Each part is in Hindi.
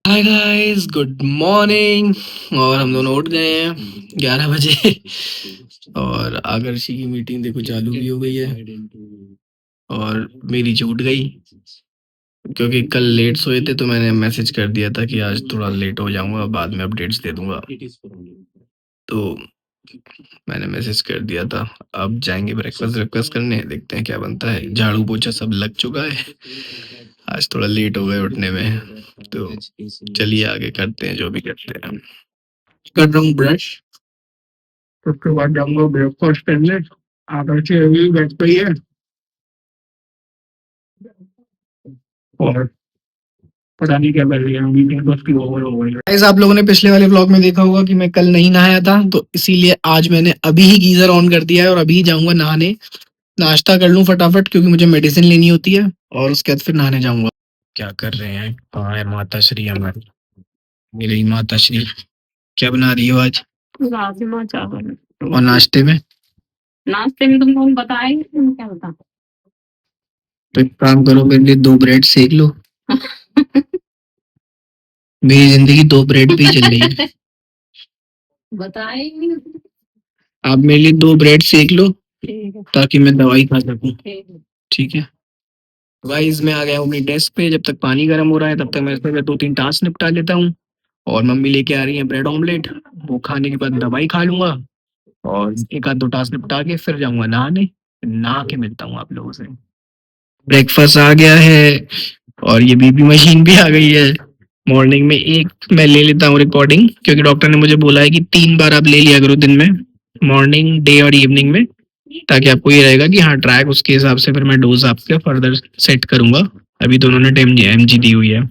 Hi guys, good morning. और हम दोनों उठ गए हैं 11 बजे। और आकर्षी की मीटिंग देखो चालू भी हो गई है। और मेरी छूट गई क्योंकि कल लेट सोए थे, तो मैंने मैसेज कर दिया था कि आज थोड़ा लेट हो जाऊंगा, बाद में अपडेट्स दे दूंगा। तो मैंने मैसेज कर दिया था। अब जाएंगे ब्रेकफास्ट ब्रेकफास्ट करने, देखते हैं क्या बनता है। झाड़ू पोछा सब लग चुका है। आज थोड़ा लेट हो गए उठने में, तो चलिए आगे करते हैं जो भी करते हैं। कर रहा हूँ ब्रश, उसके बाद जाऊंगा ब्रेकफास्ट करने। आकर के अभी बेड पे ही है। और पता नहीं क्या कर रही है, मीटिंग बस की ओवर हो गई। गाइस, आप लोगों ने पिछले वाले व्लॉग में देखा होगा कि मैं कल नहीं नहाया था, तो इसीलिए आज मैंने अभी ही गीजर ऑन कर दिया है और अभी ही जाऊंगा नहाने। नाश्ता कर लूं फटाफट क्योंकि मुझे मेडिसिन लेनी होती है, और उसके बाद फिर नहाने जाऊंगा। क्या कर रहे हैं? कहाँ है माता श्री? हमारी मेरी माता श्री क्या बना रही हो आज? राजमा चावल। और नाश्ते में? नाश्ते में तुमको हम बताए, तुम क्या बता। तो एक काम करो, मेरे लिए 2 ब्रेड सेक लो। मेरी जिंदगी 2 ब्रेड पे ही चल रही है। बताए ही नहीं। आप मेरे लिए 2 ब्रेड सेक लो ताकि मैं दवाई खा सकूं। ठीक है। गाइस, मैं आ गया हूँ अपनी डेस्क पे। जब तक पानी गर्म हो रहा है तब तक मैं इसमें 2-3 टास्क निपटा लेता हूँ। और मम्मी लेके आ रही है ब्रेड ऑमलेट, वो खाने के बाद दवाई खा लूंगा। और एक आध 2 टास्क निपटा के फिर जाऊंगा नहाने। नहा के मिलता हूँ आप लोगों से। ब्रेकफास्ट आ गया है और ये बीबी मशीन भी आ गई है। मॉर्निंग में एक मैं ले लेता हूँ रिकॉर्डिंग, क्योंकि डॉक्टर ने मुझे बोला है कि 3 बार आप ले लिया करो दिन में, मॉर्निंग, डे और इवनिंग में, ताकि आपको ये रहेगा कि हाँ ट्रैक, उसके हिसाब से फिर मैं डोज आपके फर्दर सेट करूंगा। अभी तो उन्होंने एमजी दी हुई है,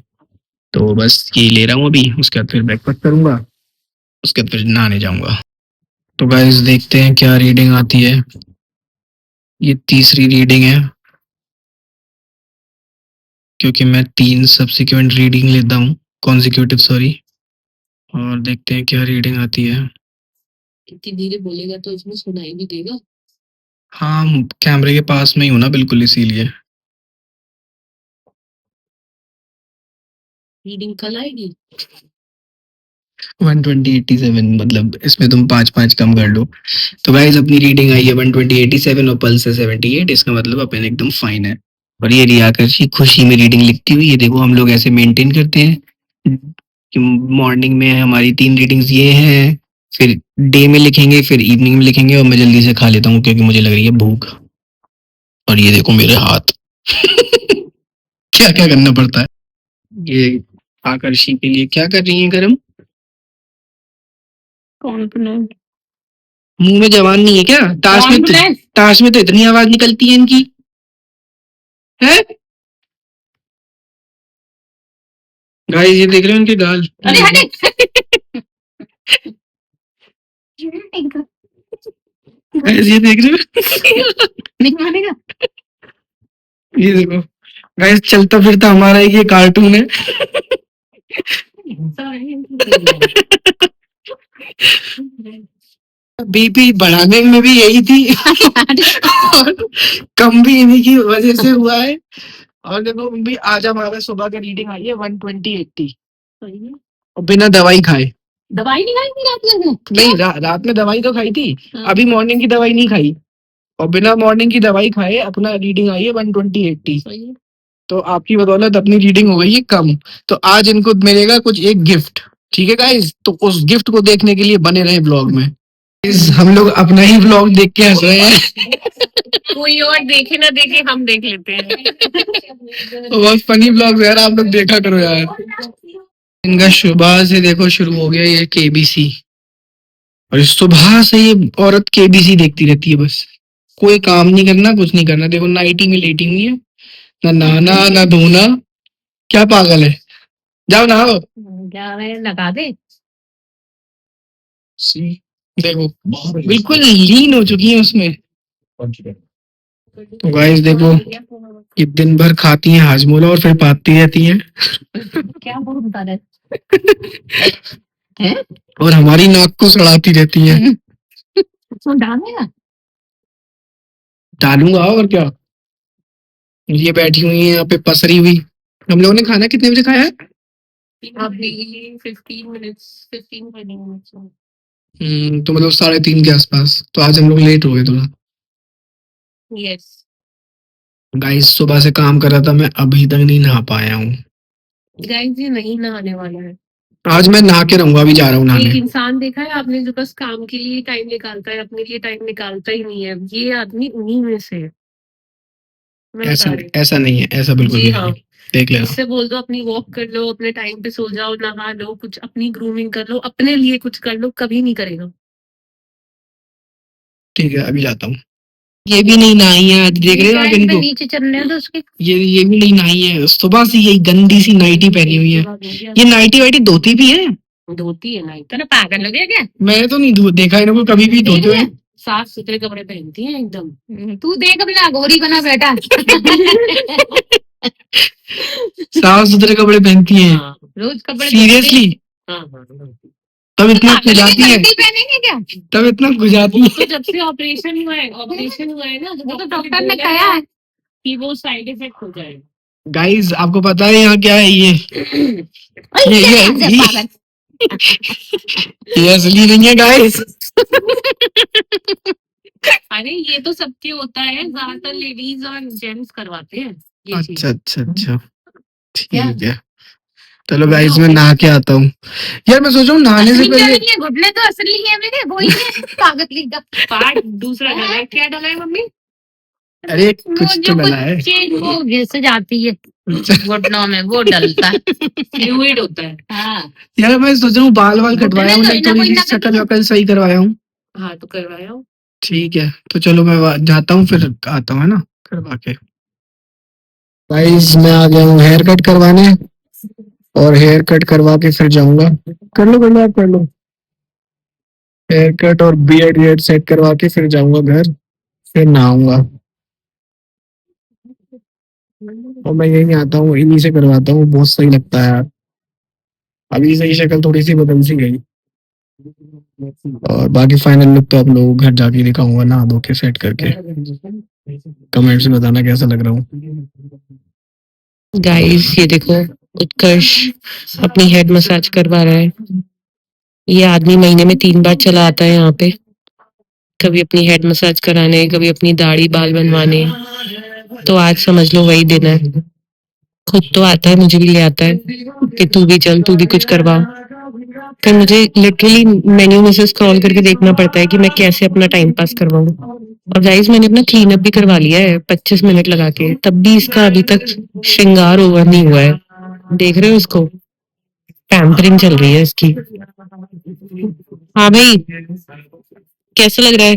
तो बस ये ले रहा हूँ अभी। उसके बाद फिर ब्रेकफास्ट करूंगा, उसके बाद फिर नहाने जाऊंगा। तो गाइस, देखते हैं क्या रीडिंग आती है। ये तीसरी रीडिंग है, क्योंकि मैं 3 सब्सिक्वेंट रीडिंग लेता हूँ, कॉन्जिक्यूटिव सॉरी। और देखते हैं क्या रीडिंग आती है। इतनी धीरे बोलेगा तो इसमें सुनाई भी देगा। हाँ, कैमरे के पास में ही हूँ ना, बिल्कुल इसीलिए। रीडिंग कल आएगी 12087, मतलब इसमें तुम 5-5 कम कर लो। तो गाइस, अपनी रीडिंग आई है 12087 और पल्स है 78। इसका मतलब अपन एकदम फाइन है। और ये रिया आकर्षी खुशी में रीडिंग लिखती हुई, ये देखो हम लोग ऐसे मेंटेन करते हैं कि मॉर्निंग में हमारी 3 रीडिंग्स ये हैं, फिर डे में लिखेंगे, फिर इवनिंग में लिखेंगे। और मैं जल्दी से खा लेता हूँ क्योंकि मुझे लग रही है भूख। और ये देखो मेरे हाथ। क्या क्या करना पड़ता है। ये आकर्षी के लिए क्या कर रही है गरम? कॉन्फिडेंट। मुंह में जवान नहीं है क्या? ताश में तो इतनी आवाज निकलती है इनकी। है गाइस, ये देख रहे हो इनके गाल? अरे हटे। गाइस, ये देख रहे हो? नहीं मानेगा। ये देखो गाइस, चलता फिरता हमारा एक ये कार्टून है। बीपी बढ़ाने में भी यही थी। और कम भी इन्हीं की वजह से हुआ है। और देखो भी, आज हमारा सुबह का रीडिंग आई है 120/80, और बिना दवाई खाए। दवाई नहीं खाई थी रात में? नहीं, रात में दवाई तो खाई थी। अभी मॉर्निंग की दवाई नहीं खाई, और बिना मॉर्निंग की दवाई खाए अपना रीडिंग आई है 120/80। तो आपकी बदौलत अपनी रीडिंग हो गई है कम। तो आज इनको मिलेगा कुछ एक गिफ्ट। ठीक है गाइस, तो उस गिफ्ट को देखने के लिए बने रहे ब्लॉग में। हम लोग अपना ही ब्लॉग देख के हंस रहे हैं। कोई और देखे ना देखे, हम देख लेते हैं। बहुत फनी ब्लॉग यार, आप लोग देखा करो यार। इनका सुबह से देखो शुरू हो गया ये केबीसी। और सुबह से ये औरत केबीसी देखती रहती है बस। कोई काम नहीं करना, कुछ नहीं करना। देखो नाइटी में लेटी हुई है, ना नहाना ना धोना। क्या पागल है? जाओ नहाओ। क्या लगा दे। देखो बिल्कुल लीन हो चुकी है उसमें। तो गाइस देखो, ये दिन भर खाती हैं हाजमोला और फिर पाती रहती हैं। क्या बहुत बता रहे हैं? और हमारी नाक को सड़ाती रहती हैं। तो डालेगा? डालूंगा और क्या। ये बैठी हुई है यहाँ पे पसरी हुई। हम लोगों ने खाना कितने बजे खाया है? अभी 15 मिनट्स 15-20 मिनट्स। तो मतलब 3:30 के आसपास। तो आज हम लोग लेट हो गए थोड़ा। यस गाइस सुबह से काम कर रहा था, मैं अभी तक नहीं नहा पाया हूँ। गाइस, ये नहीं नहाने वाला है। आज मैं नहा के रहूंगा, अभी जा रहा हूँ एक नहाने। इंसान देखा है आपने जो बस काम के लिए टाइम निकालता है, अपने लिए टाइम निकालता ही नहीं है, ये आदमी उन्हीं में से है। मैं ऐसा बता रही हूँ। ऐसा नहीं है, ऐसा बिल्कुल जी भी हाँ, नहीं है। देख लेना। इससे बोल दो अपनी वॉक कर लो, अपने टाइम पे सो जाओ, नहा लो, कुछ अपनी ग्रूमिंग कर लो, अपने लिए कुछ कर लो, कभी नहीं करेगा। ठीक है, अभी जाता हूँ। ये भी नहीं नहाई है आज, देख रहे हो आप इनको? नीचे चल रहे हो तो उसके ये भी नहीं नहाई है, सुबह से यही गंदी सी नाइटी पहनी हुई है। ये नाइटी वाइटी धोती भी है? धोती है नाइट, तेरा पागल लगे क्या? मैंने तो नहीं देखा इनको कभी भी धोते हुए। साफ सुथरे कपड़े पहनती है एकदम। तू देख अपना गोरी बना बैठा। साफ सुथरे कपड़े पहनती है। हाँ, रोज कपड़े सीरियसली? हाँ हाँ हाँ। तब इतना पागल है, खुजाती है? जल्दी पहनेंगे क्या? तब इतना खुजाती तो है? जब से ऑपरेशन हुआ है ना, तो डॉक्टर ने कहा है कि वो साइड इफेक्ट हो जाएगा। गाइस आपको पता है यहाँ क्या है? ये असली नहीं है गाइस। अरे ये तो सबके होता है, ज्यादातर लेडीज और जेंट्स करवाते हैं ये चीज। अच्छा अच्छा, क्या? ठीक है। चलो गाइस मैं नहा के आता हूँ। यार मैं सोच रहा हूँ नहाने से पहले। ये घुटने तो असली है मेरे, वो ही है पागल का पार्ट दूसरा डला है। क्या डला है मम्मी? अरे कुछ तो डला है। वो घिस जाती है घुटनों में, वो डलता है, फ्लूइड होता है। हाँ यार मैं सोच रहा हूँ बाल कटवाया हूँ, मतलब थोड़ी सी शक्ल वकल सही करवाया हूँ। हाँ तो करवाया हूँ। ठीक है, तो चलो मैं जाता हूँ, फिर आता हूँ, है ना, करवा के। गाइस मैं आ गया हूँ हेयर कट करवाने, और हेयर कट करवा के फिर जाऊंगा। कर लो कर लो, आप कर लो। हेयर कट और बियर्ड सेट करवा के फिर जाऊंगा घर, फिर नहाऊंगा। और मैं यही आता हूँ, इन्हीं से करवाता हूँ, बहुत सही लगता है यार। अभी सही शक्ल थोड़ी सी बदल सी गई। और बाकी फाइनल लुक तो आप लोगों को घर जाके दिखाऊंगा, नहा धो के सेट करके। कमेंट्स में बताना कैसा लग रहा हूँ। गाइस ये देखो, उत्कर्ष अपनी हेड मसाज करवा रहा है। ये आदमी महीने में 3 बार चला आता है यहाँ पे, कभी अपनी हेड मसाज कराने, कभी अपनी दाढ़ी बाल बनवाने। तो आज समझ लो वही दिन है। खुद तो आता है, मुझे भी ले आता है कि तू भी चल, तू भी कुछ करवा। फिर मुझे लिटरली मेन्यू में से स्क्रॉल करके देखना पड़ता है कि मैं कैसे अपना टाइम पास करवाऊँ। और गाइस मैंने अपना क्लीन अप भी करवा लिया है 25 मिनट लगा के, तब भी इसका अभी तक श्रृंगार ओवर नहीं हुआ है। देख रहे हो इसको? पैम्परिंग चल रही है इसकी। हाँ भाई, कैसा लग रहा है?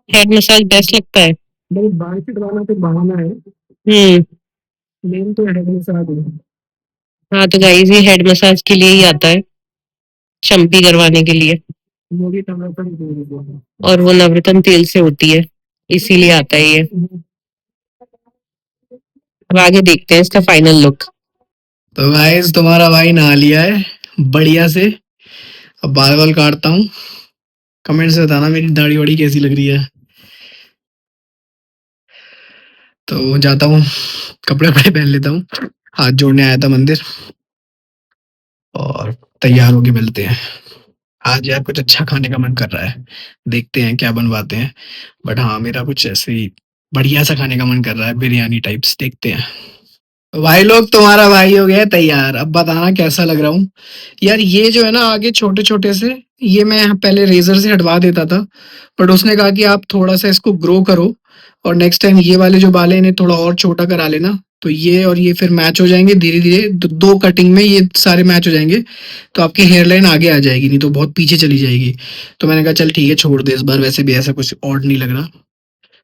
हेड मसाज बेस्ट लगता है। बाल कटवाना तो बहाना है। मेन तो हेड मसाज है। हाँ तो गाइस ये हेड मसाज के लिए ही आता है, चंपी करवाने के लिए। और वो नवरत्न तेल से होती है, इसीलिए आता है ये। अब आगे देखते हैं इसका फाइनल लुक। तो गाइस तुम्हारा भाई नहा लिया है बढ़िया से, अब बाल बाल काटता हूँ। कमेंट से बताना मेरी दाढ़ी वाड़ी कैसी लग रही है। तो जाता हूँ, कपड़े वपड़े पहन लेता हूँ, हाथ जोड़ने आया था मंदिर, और तैयार होके मिलते हैं। आज यार कुछ अच्छा खाने का मन कर रहा है, देखते हैं क्या बनवाते हैं। बट हाँ मेरा कुछ ऐसे ही बढ़िया सा खाने का मन कर रहा है, बिरयानी टाइप्स, देखते हैं। तो भाई लोग तुम्हारा भाई हो गया है तैयार, अब बताना कैसा लग रहा हूँ। यार ये जो है ना आगे छोटे छोटे से, ये मैं पहले रेजर से हटवा देता था, बट उसने कहा कि आप थोड़ा सा इसको ग्रो करो, और नेक्स्ट टाइम ये वाले जो बाल है इन्हें थोड़ा और छोटा करा लेना, तो ये और ये फिर मैच हो जाएंगे धीरे धीरे, दो कटिंग में ये सारे मैच हो जाएंगे, तो आपकी हेयर लाइन आगे आ जाएगी, नहीं तो बहुत पीछे चली जाएगी। तो मैंने कहा चल ठीक है छोड़ दे इस बार, वैसे भी ऐसा कुछ ऑड नहीं लग रहा।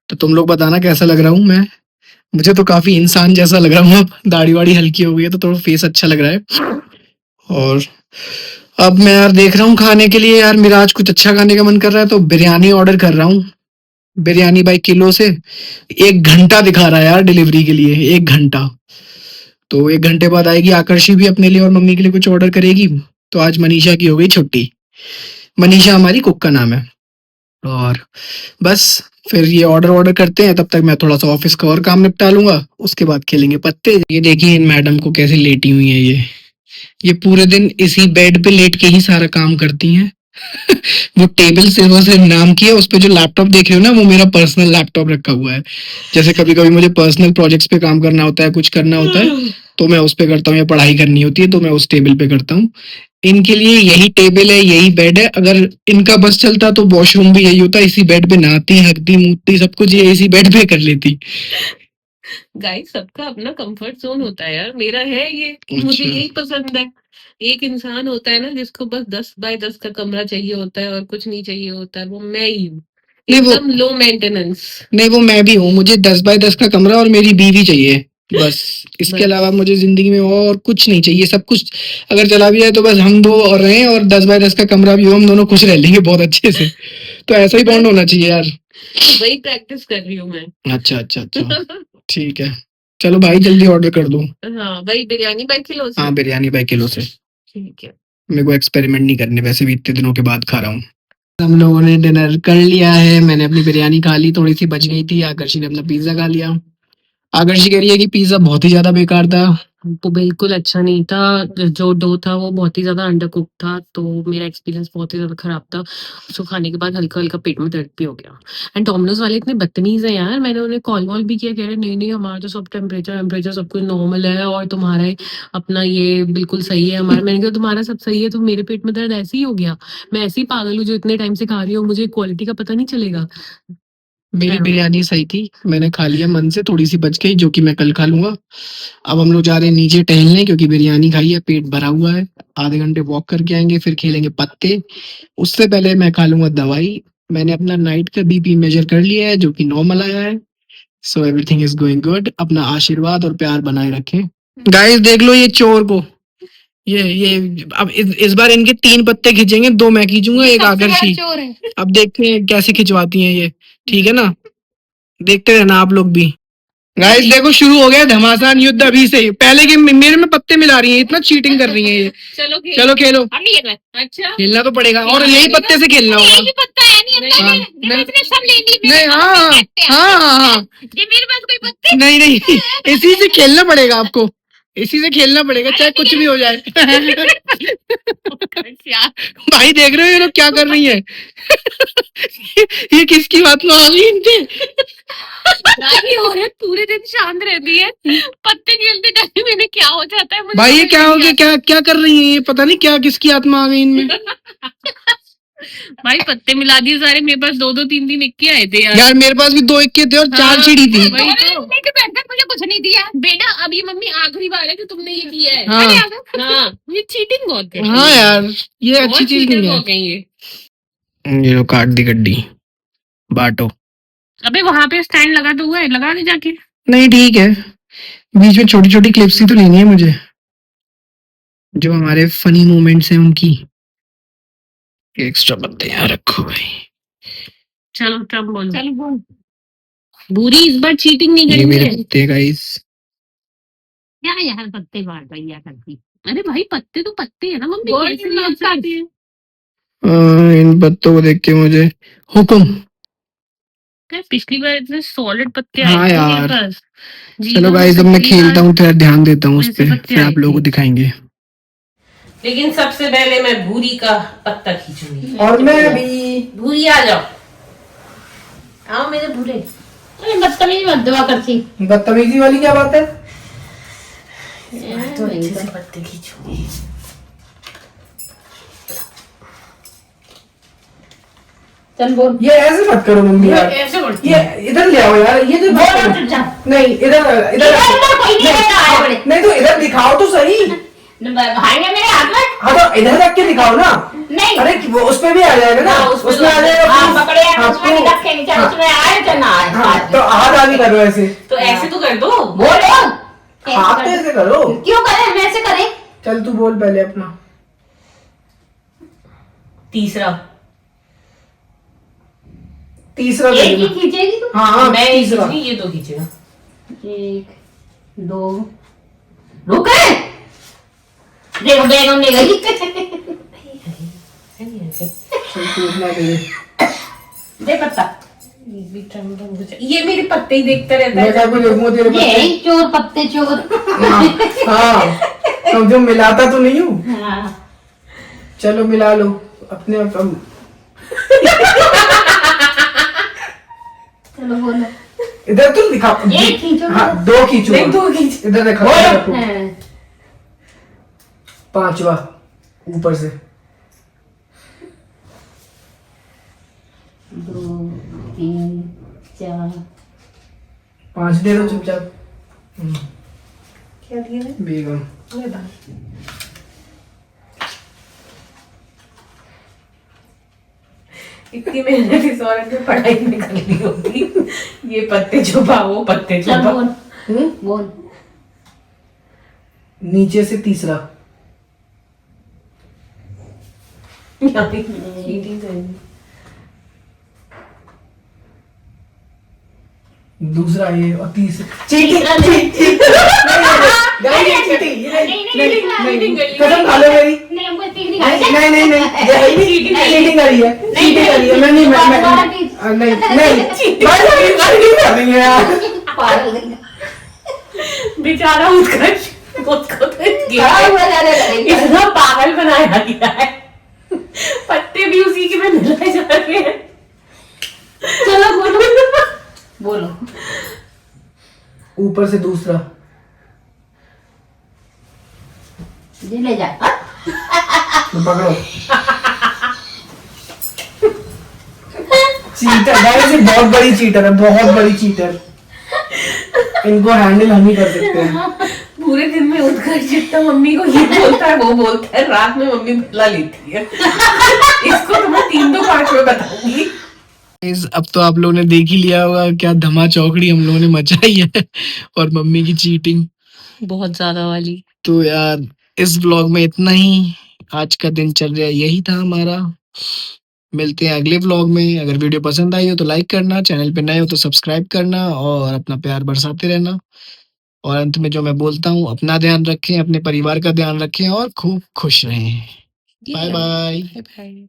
तो तुम लोग बताना कैसा लग रहा हूँ मैं। मुझे तो काफी इंसान जैसा लग रहा हूँ, अब दाढ़ी वाड़ी हल्की हो गई है तो थोड़ा फेस अच्छा लग रहा है। और अब मैं यार देख रहा हूँ खाने के लिए, यार मेरा आज कुछ अच्छा खाने का मन कर रहा है, तो बिरयानी ऑर्डर कर रहा हूँ। बिरयानी बाई किलो से 1 घंटा दिखा रहा है यार डिलीवरी के लिए, 1 घंटा। तो 1 घंटे बाद आएगी, आकर्षी भी अपने लिए और मम्मी के लिए कुछ ऑर्डर करेगी। तो आज मनीषा की हो गई छुट्टी। मनीषा हमारी कुक का नाम है। और बस फिर ये ऑर्डर करते हैं, तब तक मैं थोड़ा सा ऑफिस का और काम निपटा लूंगा, उसके बाद खेलेंगे पत्ते। ये देखिए इन मैडम को कैसे लेटी हुई है ये पूरे दिन इसी बेड पे लेट के ही सारा काम करती हैं। वो टेबल सिल्वर से नाम की है, उस पे जो लैपटॉप देख रहे हो ना, वो मेरा पर्सनल लैपटॉप रखा हुआ है। जैसे कभी कभी मुझे पर्सनल प्रोजेक्ट्स पे काम करना होता है, कुछ करना होता है, तो मैं उस पे करता हूँ, या पढ़ाई करनी होती है तो मैं उस टेबल पे करता हूँ। इनके लिए यही टेबल है, यही बेड है। अगर इनका बस चलता तो वॉशरूम भी यही होता, इसी बेड पे नहाती, हगती, मूतती, सब कुछ ये इसी बेड पे कर लेती। गाइस सबका अपना कंफर्ट जोन होता है यार, मेरा है ये, मुझे अच्छा। यही पसंद है। एक इंसान होता है ना जिसको बस 10 बाय 10 का कमरा चाहिए होता है और कुछ नहीं चाहिए होता है, वो मैं ही हूँ, नहीं वो एकदम लो मेंटेनेंस। नहीं वो मैं भी हूँ। मुझे 10 बाय 10 का कमरा और मेरी बीवी चाहिए बस। इसके बस अलावा मुझे जिंदगी में और कुछ नहीं चाहिए। सब कुछ अगर चला भी जाए तो बस हम दो और रहें, और 10 बाय 10 का कमरा भी हो, हम दोनों खुश रह लेंगे बहुत अच्छे से। तो ऐसा ही बॉन्ड होना चाहिए यार। तो वही प्रैक्टिस कर रही हूँ मैं। अच्छा अच्छा अच्छा, ठीक है। चलो भाई जल्दी ऑर्डर कर दो। हाँ वही बिरयानी 5 किलो से। हाँ बिरयानी 5 किलो से। ठीक है। मेरे को एक्सपेरिमेंट नहीं करने, वैसे भी इतने दिनों के बाद खा रहा हूँ। हम लोगों ने डिनर कर लिया है, मैंने अपनी बिरयानी खा ली, थोड़ी सी बच गई थी। आकर्षि ने अपना पिज्जा खा लिया। आकर्षि कह रही है कि पिज्जा बहुत ही ज्यादा बेकार था। वो बिल्कुल अच्छा नहीं था, जो डो था वो बहुत ही ज्यादा अंडर कुक था, तो मेरा एक्सपीरियंस बहुत ही ज्यादा खराब था। उसको खाने के बाद हल्का हल्का पेट में दर्द भी हो गया। एंड डोमिनोज वाले इतने बदतमीज हैं यार, मैंने उन्हें कॉल वॉल भी किया, कह रहे नहीं नहीं हमारा तो सब टेम्परेचर सब कुछ नॉर्मल है, और तुम्हारा अपना ये बिल्कुल सही है हमारा। मैंने कहा तुम्हारा सब सही है तो मेरे पेट में दर्द ऐसे ही हो गया, मैं ऐसी ही पागल हूँ जो इतने टाइम से खा रही हूँ, मुझे क्वालिटी का पता नहीं चलेगा। मेरी बिरयानी सही थी, मैंने खा लिया मन से, थोड़ी सी बच गई जो कि मैं कल खा लूंगा। अब हम लोग जा रहे हैं नीचे टहलने, क्योंकि बिरयानी खाई है, पेट भरा हुआ है। आधे घंटे वॉक करके आएंगे, फिर खेलेंगे पत्ते। उससे पहले मैं खा लूंगा दवाई। मैंने अपना नाइट का बीपी मेजर कर लिया है, जो कि नॉर्मल आया है। So everything is going good. अपना आशीर्वाद और प्यार बनाए रखें। गाइस देख लो ये चोर को, ये अब इस बार इनके 3 पत्ते खींचेंगे, 2 मैं खींचूंगा, एक आकर्षि। अब देखते हैं कैसे खिंचवाती हैं ये, ठीक है ना? देखते रहना आप लोग भी। गाइस देखो शुरू हो गया घमासान युद्ध अभी से ही। पहले के मेरे में पत्ते मिला रही है, इतना चीटिंग कर रही है ये। चलो खेलो। अच्छा खेलना तो पड़ेगा, और यही पत्ते से खेलना होगा। पत्ता है नहीं हाँ, नहीं, मैंने सब ले लिए, नहीं हाँ हाँ हाँ हाँ, ये मेरे पास कोई पत्ते नहीं नहीं, इसी से खेलना पड़ेगा आपको, इसी से खेलना पड़ेगा चाहे कुछ भी हो जाए। भाई देख रहे हो ये लोग क्या कर रही है? ये किसकी बात में आ गई इनके? ये औरत पूरे दिन शांत रहती है, पत्ते खेलते टाइम मैंने क्या हो जाता है मुझे भाई ये समझ क्या नहीं हो गया? आता। क्या क्या कर रही है ये? पता नहीं क्या किसकी आत्मा आ गई इनमें। भाई पत्ते मिला दिए सारे, मेरे पास 2-2 3-3 इक्के आए थे यार। यार मेरे पास भी 2 इक्के थे और 4 हाँ, चिड़ी थी। वही तो। मुझे कुछ नहीं दिया बेटा, अभी मम्मी आखिरी बार है कि तुमने ये किया है। हाँ। हाँ ये चीटिंग बहुत कर हाँ यार ये अच्छी चीज नहीं हो है। गई ये। ये लो काट दी गड्डी, बांटो। अबे वहां पे स्टैंड लगा तो हुआ है, लगा दे जाके। नहीं ठीक है, बीच में छोटी छोटी क्लिप्स ही तो लेनी है मुझे, जो हमारे फनी मोमेंट्स हैं उनकी। एक्स्ट्रा पत्ते यहाँ रखो भाई। चलो टब बोलो, चलो बोल। भूरी इस बार चीटिंग नहीं ये करेंगे। मेरे पत्ते गाइस। क्या यार पत्ते बांट रही है करती। अरे भाई पत्ते तो पत्ते है ना मम्मी, कैसे नहीं आप खाते हैं? इन पत्तों को देख के मुझे हुक्म। क्या पिछली बार इतने सॉलिड पत्ते हाँ आए थे यार। मेरे पास। चलो गाइस अब मैं खेलता हूँ, थोड़ा ध्यान देता हूँ उस वैसे पे, पत्ते फिर आए आप लोगों को थे। दिखाएंगे। लेकिन सबसे पहले मैं भूरी का पत्ता खींचूंगी। और मैं भी। भूरी आ जाओ, आओ मेरे भूरे। अरे बदतमीजी मत दवा करती। बदतमीजी वाली क्या बात है? तो अच्छे से पत्ते खींचूंगी। चल बोल। ये ऐसे मत करो मम्मी यार, ऐसे बोलती ये इधर ले आओ यार, ये तो नहीं इधर इधर नहीं तो इधर दिखाओ तो सही। भाई ने मेरे हाथ में। हाँ तो इधर रख के दिखाओ ना। नहीं अरे वो उस पे भी आ जाएगा ना, उसमें आ जाएगा। हाँ पकड़े हाँ, उसमें नहीं रखे नीचे, उसमें आए तो ना आए। हाँ तो हाथ आगे करो ऐसे। तो ऐसे तो कर दो। बोलो हाथ ऐसे करो। क्यों करें, हम ऐसे करें। चल तू बोल पहले अपना। तीसरा एक ही खींचेगी तू? हाँ मैं तीसरा। ये दो खींचेगा। 1 2 रुके देखो बेगम ले गई। दे दे पत्ता। ये मेरे पत्ते ही देखता रहता मैं है। क्या कुछ देखूं तेरे ये पत्ते? चोर पत्ते चोर। हाँ तो जो मिलाता तो नहीं हूँ। हाँ चलो मिला लो अपने आप चलो बोलो। इधर तुम दिखा। एक खींचो। हाँ 2 खींचो। नहीं, 2 खींच। इधर देखा बोलो। हाँ। 5वां ऊपर से। 2 3 4 5 दे दो चुपचाप। क्या दिया है? बेगम। इतनी मेहनत इस औरत में पढ़ाई निकलनी होती। ये पत्ते छुपा, वो पत्ते चल छुपा। बोल बोल। नीचे से तीसरा। यहाँ पे चीटिंग करेंगे। दूसरा ये और तीसरा। तीसरा चीटिंग कसम खा लो मेरी। नहीं हमको ठीक नहीं चीटिंग करी है। चीटिंग करी है। मैं नहीं कर रही है यार। बेचारा उत्कर्ष उसको तो इतना पागल बनाया गया है। पत्ते भी उसी के में मिलाए जा रहे हैं। चलो बोलो बोलो। ऊपर से दूसरा। ये ले जा। पकड़ो। चीटर गाइस, ये बहुत बड़ी चीटर है, बहुत बड़ी चीटर। इनको हैंडल हम ही कर सकते हैं। पूरे दिन में उत्कर्ष जितना मम्मी को ये बोलता है वो बोलता है, रात में मम्मी बदला लेती है। इसको तो मैं 3 2 5 में बताऊंगी। अब तो आप लोगों ने देख ही लिया होगा क्या धमा चौकड़ी हम लोगों ने मचाई है और मम्मी की चीटिंग बहुत ज्यादा वाली। तो यार इस व्लॉग में इतना ही। आज का दिनचर्या यही था हमारा। मिलते हैं अगले व्लॉग में। अगर वीडियो पसंद आई हो तो लाइक करना, चैनल पे नए हो तो सब्सक्राइब करना और अपना प्यार बरसाते रहना। और अंत में जो मैं बोलता हूँ, अपना ध्यान रखें, अपने परिवार का ध्यान रखें और खूब खुश रहें। Bye bye. Bye bye.